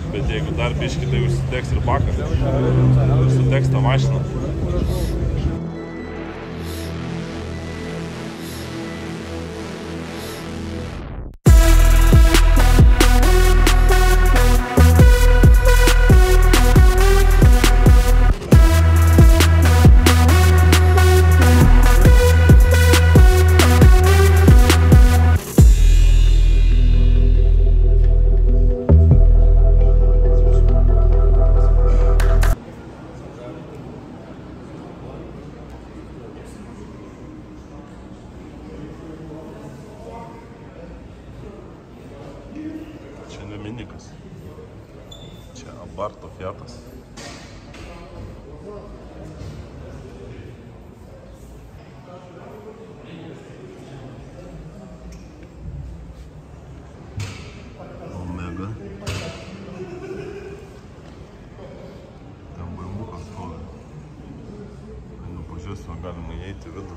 Bet jeigu dar biškį, tai užsidegs ir bakas. Ir sudegs tą mašiną. Čia ne minikas. Čia Abarto Fiatas. Omega. Ten baimukas stovi. Nu, pažiūrėsime, galima įeiti į vidų.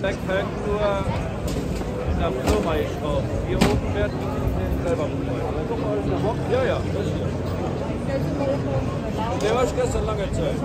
Backpack nur in der Firma geschraubt. Hier oben werden die selber betreut. Ja, ja, das ist der war gestern lange Zeit.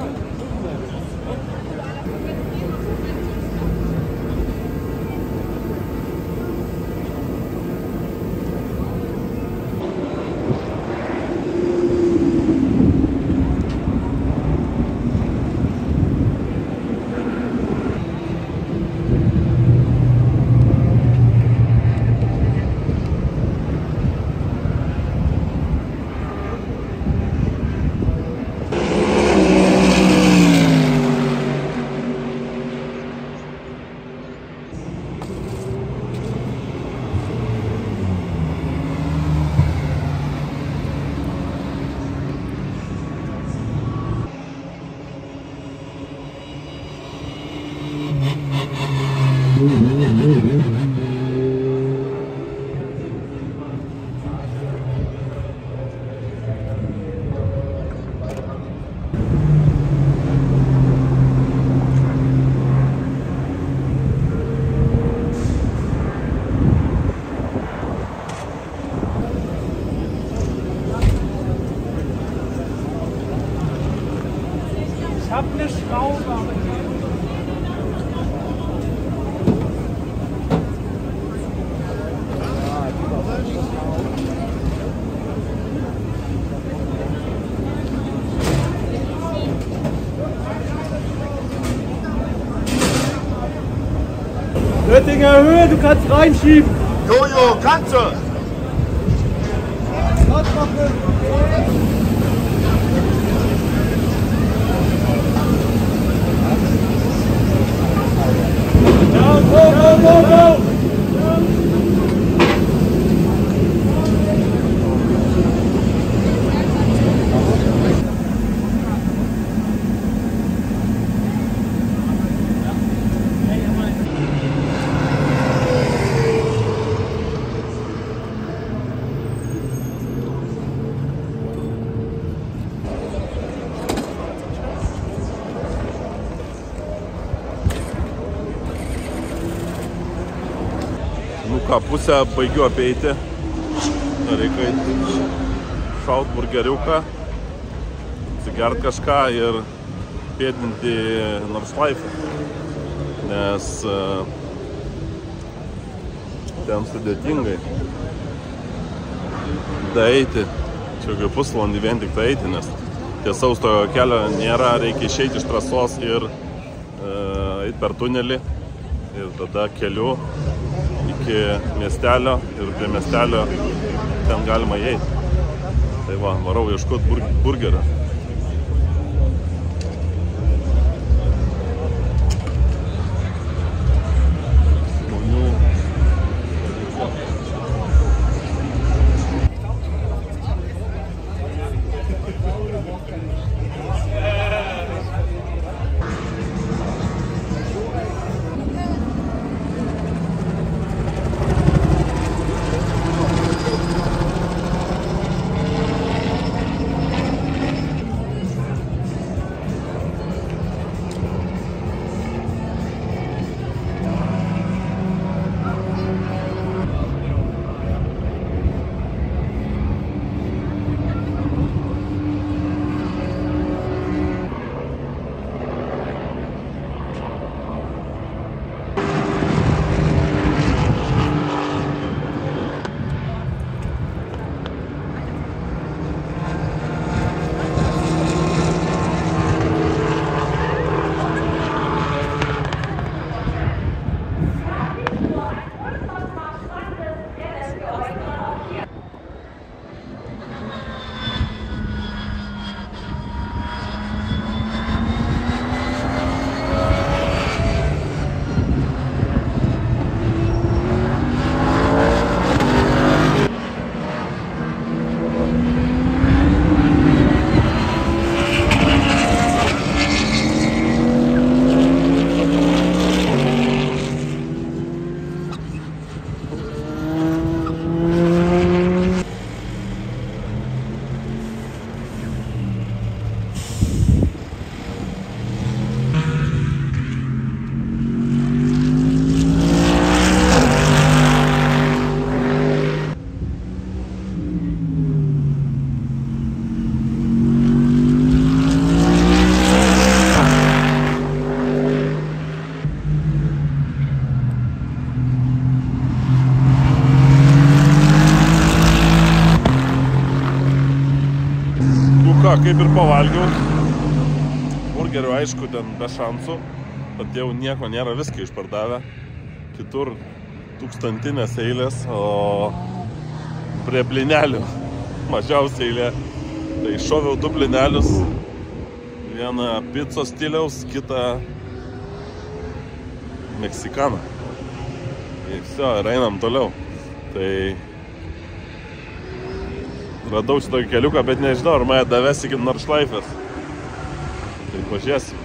Ich habe eine Schraube. Oettinger Höhe, du kannst reinschieben. Jojo, kannst du! Ja, go! Nu ką, pusę baigiu apeiti. Reikia šaut burgeriuką, atsigert kažką ir pėdinti Nordschleife. Nes ten sudėtingai daeiti. Čia jau pusvalandį vien tik tai eiti, nes tiesaus to kelio nėra, reikia išeiti iš trasos ir eiti per tunelį. Ir tada keliu iki miestelio ir prie miestelio ten galima įeiti. Tai va, varau ieškoti burgerio. kaip ir pavalgiau. Burgerių, aišku, ten be šansų. Bet jau nieko nėra, viską išpardavę. Kitur tūkstantinės eilės, o prie blinelių mažiausiai eilė. Tai šoviau 2 blinelius. Vieną picos stiliaus, kitą meksikaną. Tai viso, ir einam toliau. Tai radau šitokį keliuką, bet nežinau, ar mane daves iki Nordschleifės. Tai pažiūrėsim.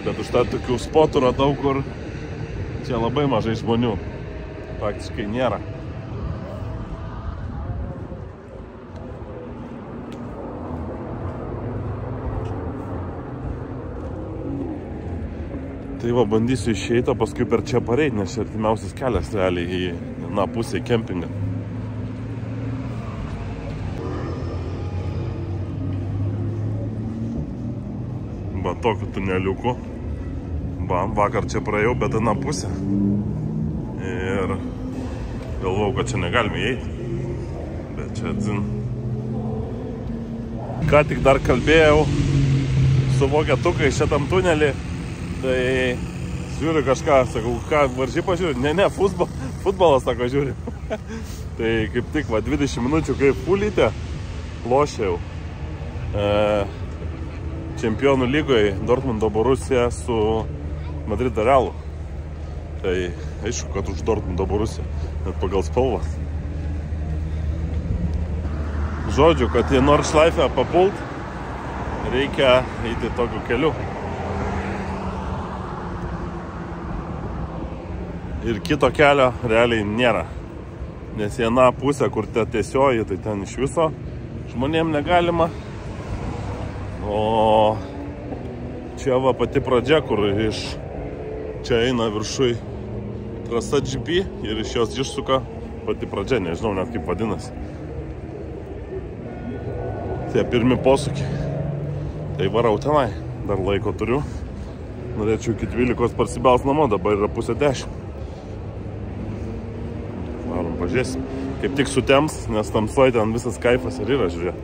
Bet už tą tokių spotų radau, kur čia labai mažai žmonių. Praktiškai nėra. Tai va, bandysiu išeiti, o paskui per čia pareiti, nes čia artimiausias kelias realiai į vieną pusę kempingą. Va, tokiu tuneliuku. Vakar čia praėjau, bet vieną pusę. Ir galvau, kad čia negalime įeiti. Bet čia dzin. Ką tik dar kalbėjau su vokietukais šitam tunelį. Tai žiūriu kažką, sakau, ką varžybą žiūriu? Ne, futbolą, sako, žiūriu. Tai kaip tik, va, 20 minučių kaip fulytė, lošiau čempionų lygoje Dortmundo Borussia su Madrido Realu. Tai aišku, kad už Dortmundo Borussia, net pagal spalvą. Žodžiu, kad į Nordschleife papult, reikia eiti tokiu keliu. Ir kito kelio realiai nėra. Nes viena pusė, kur tiesioji, tai ten iš viso žmonėm negalima. O čia va pati pradžia, kur iš čia eina viršui trasa GP ir iš jos išsuka pati pradžia, nežinau net kaip vadinasi. Tie pirmi posūkiai. Tai varau tenai, dar laiko turiu. Norėčiau iki 12 parsibels namo, dabar yra 9:30. Varom, pažiūrėsim. Kaip tik sutems, nes tamsoj ten visas kaifas ir yra, žiūrė.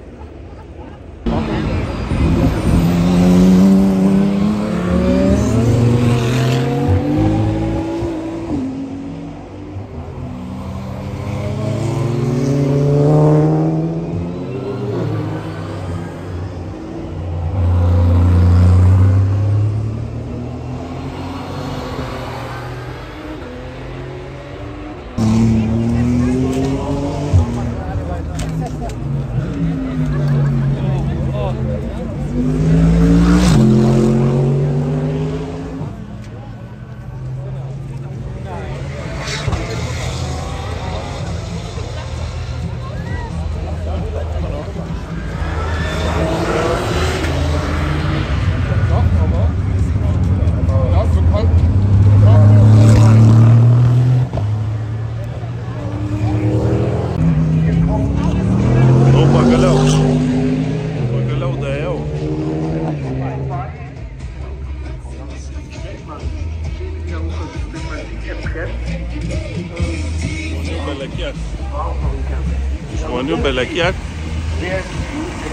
Žmonių belekiek,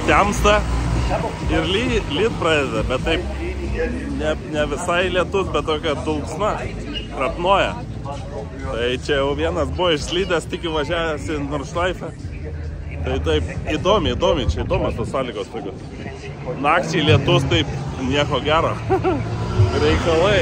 temsta ir lyt pradeda, bet taip ne visai lietus, bet tokia dulksna, krapnoja. Tai čia jau vienas buvo išslydęs, tik įvažiavęs į Nordschleife. Tai taip įdomi, čia įdomios tos sąlygos tokios. Nakčiai lietus, taip nieko gero. Reikalai.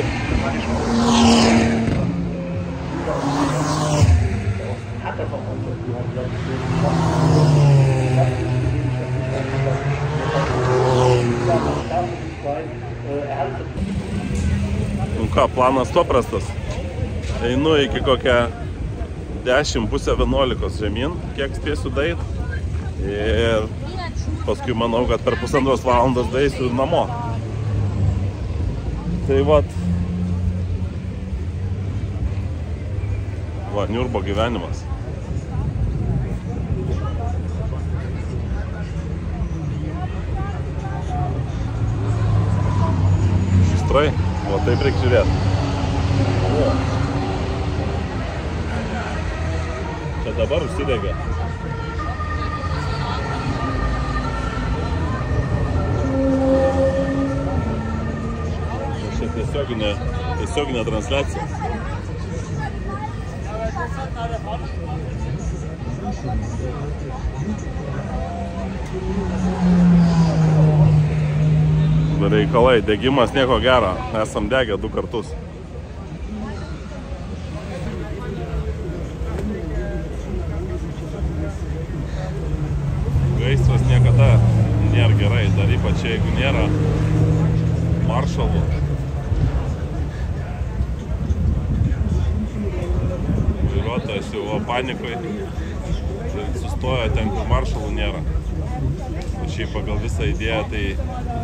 Nu ką, planas paprastas. Einu iki kokią 10, pusę 11 žemyn, kiek spėsiu dait. Ir paskui manau, kad per 1,5 valandos daeisiu namo. Tai vat. Va, Niurbo gyvenimas. Šistrai, va taip reikia žiūrėti. Čia dabar užsidegė. tiesioginė transliacija. Reikalai, degimas nieko gero, esam degę 2 kartus. Gaisras niekada nėra gerai, dar ypač jeigu nėra maršalų. Vairuotojas jau panikoj sustojo ten, kur maršalų nėra. O šiaip pagal visą idėją tai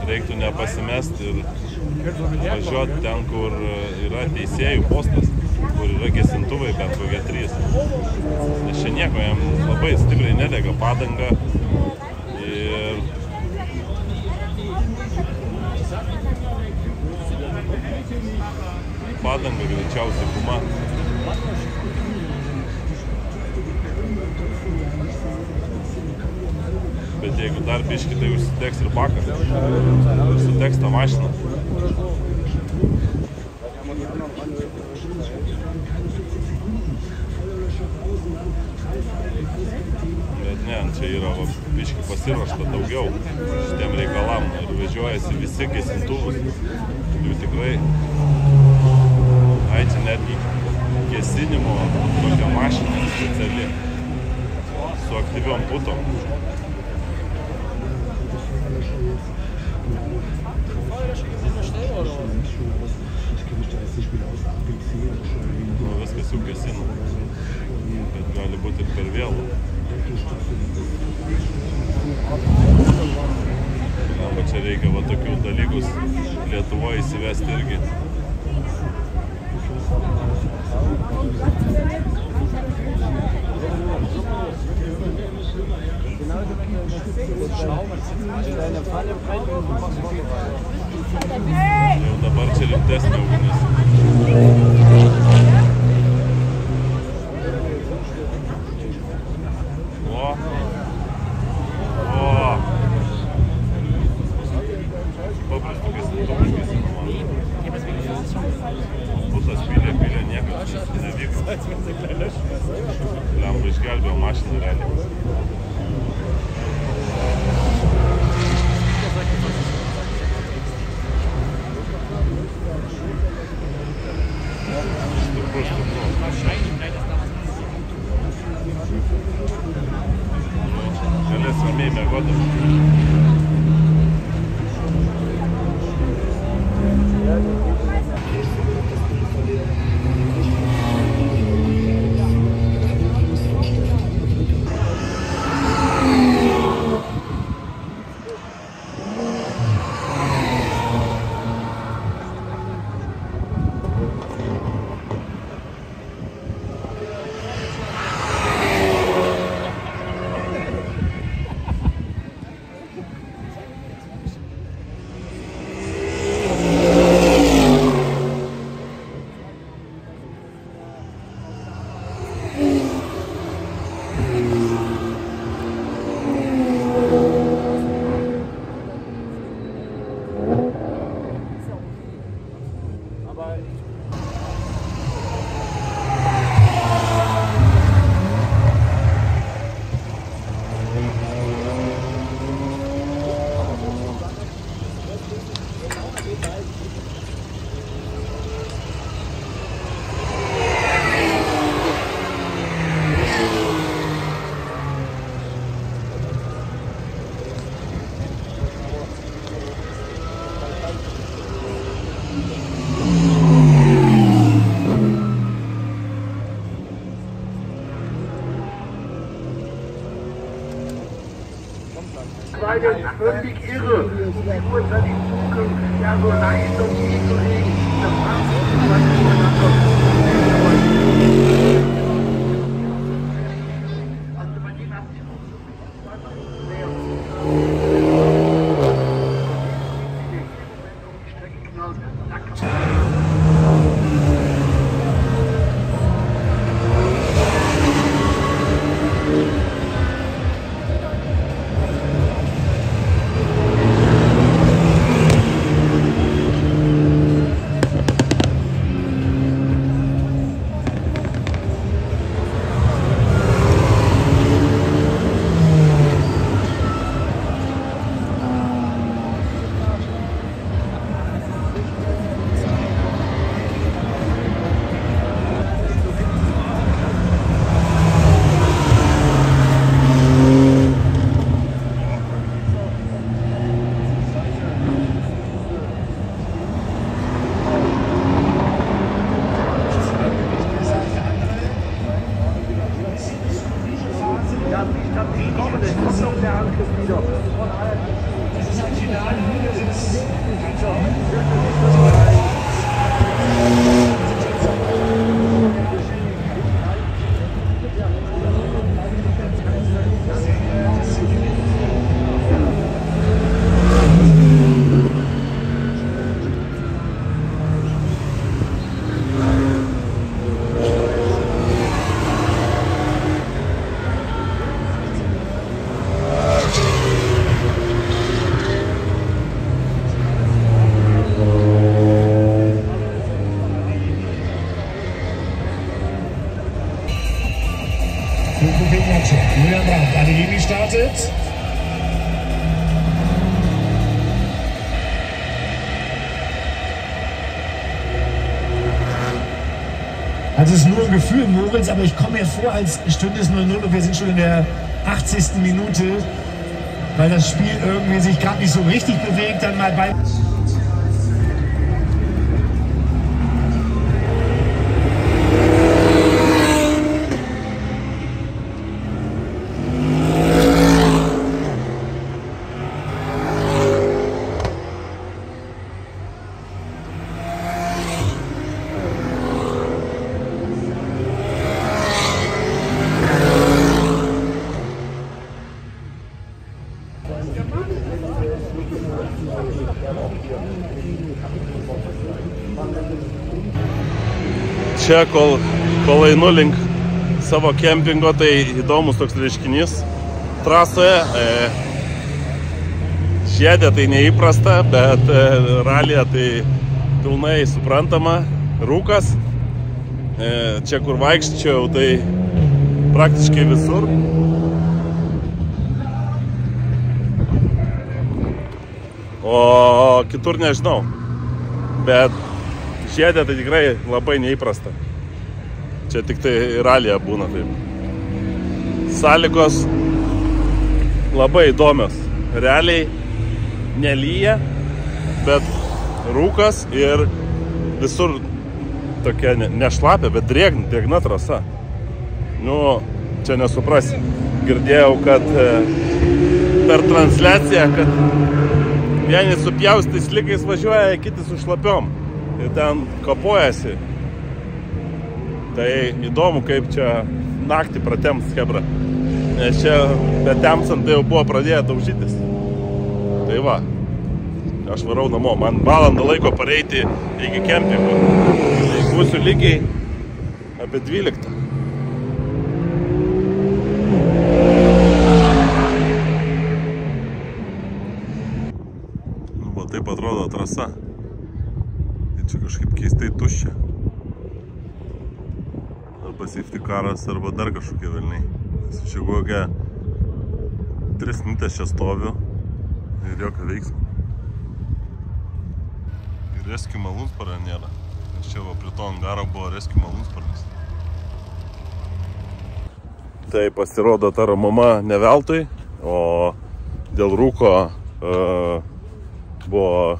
reiktų nepasimesti ir važiuoti ten, kur yra teisėjų postas, kur yra gesintuvai, bent kokie 3. Nes čia nieko, jam labai stipriai nedega padanga ir padanga greičiausiai guma. Bet jeigu dar biški, tai užsitegs ir bakas, ir sutegs tą mašiną. Bet ne, čia yra biški pasiruošta daugiau šitiem reikalam ir vežiojasi visi gesintuvus. Jų tikrai, čia netgi gesinimo tokia mašina speciali su aktyviom putom. Viskas jau gesina, bet gali būti ir per vėlų. Arba čia reikia va tokių dalykus Lietuvoje įsivesti irgi. Jau dabar čia rimtesnė ugnis. Paprastų gesintuvų užgesino man. Putas pylė niekas nevyko. Lemba išgelbėjo mašiną realiai. Galės ramiai mėgoti. Völlig irre. Die Uhrzeit in Zukunft ja so leicht und nicht so legen. Das Julian Brandt, Adegemi startet. Also es ist nur ein Gefühl, Moritz, aber ich komme mir vor, als stünde es 0-0 und wir sind schon in der 80. Minute, weil das Spiel irgendwie sich gerade nicht so richtig bewegt, dann mal bei... Čia, kol einu link savo kempingo, tai įdomus toks reiškinys trasoje. Žiedė tai neįprasta, bet ralyje tai pilnai suprantama. Rūkas. Čia, kur vaikščiau, tai praktiškai visur. O kitur nežinau. Bet žiedė tai tikrai labai neįprasta. Čia tik tai ralyje būna taip. Sąlygos labai įdomios. Realiai nelyja, bet rūkas ir visur tokia nešlapia, bet drėgna trasa. Nu, čia nesuprasi. Girdėjau, kad per transliaciją, kad vieni su pjaustais slikais važiuoja, kiti su šlapiom. Ir ten kapojasi. Tai įdomu, kaip čia naktį pratems chebra. Nes čia betemsant tai jau buvo pradėję daužytis. Tai va, aš varau namo. Man valandą laiko pareiti iki kempingo. Tai būsiu lygiai apie 12. Nu, va taip atrodo trasa. Čia kažkaip keistai tuščia. Arba safety caras, arba dar kažkokie velniai. Čia kokia 3 minutės čia stoviu ir jokio veiksmo. Ir rescue malūnsparnio nėra. Čia va prie to angaro buvo rescue malūnsparnis. Tai pasirodo ta ramuma ne veltui, o dėl rūko buvo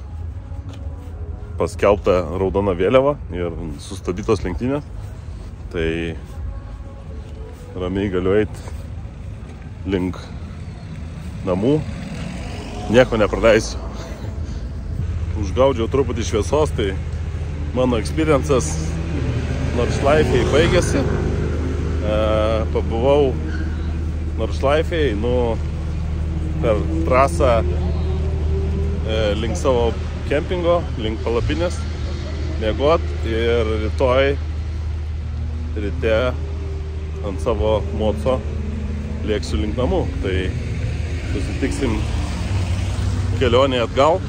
paskelbta raudona vėliava ir sustabdytos lenktynės. Tai ramiai galiu eiti link namų. Nieko nepraleisiu. Užgaudžiau truputį šviesos, tai mano experiences Nordschleifėje baigėsi. Pabuvau Nordschleifėje, per trasą link savo kempingo, link palapinės, miegot ir rytoj ryte ant savo moco lėksiu link namų. Tai susitiksim kelionėje atgal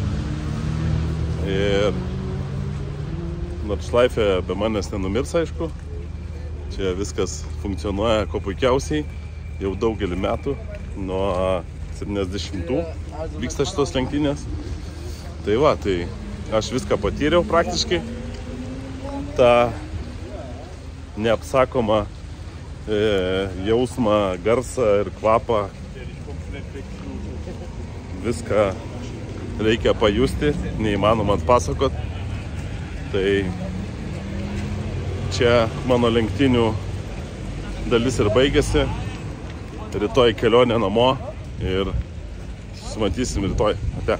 ir Nordschleife be manęs nenumirs, aišku. Čia viskas funkcionuoja kuo puikiausiai jau daugelį metų, nuo 70-ų vyksta šitos lenktynės. Tai va, tai aš viską patyriau praktiškai, tą neapsakomą jausmą, garsą ir kvapą. Viską reikia pajusti, neįmanoma atpasakot. Tai čia mano lenktynių dalis ir baigėsi. Rytoj kelionė namo ir susimatysim rytoj. Ate.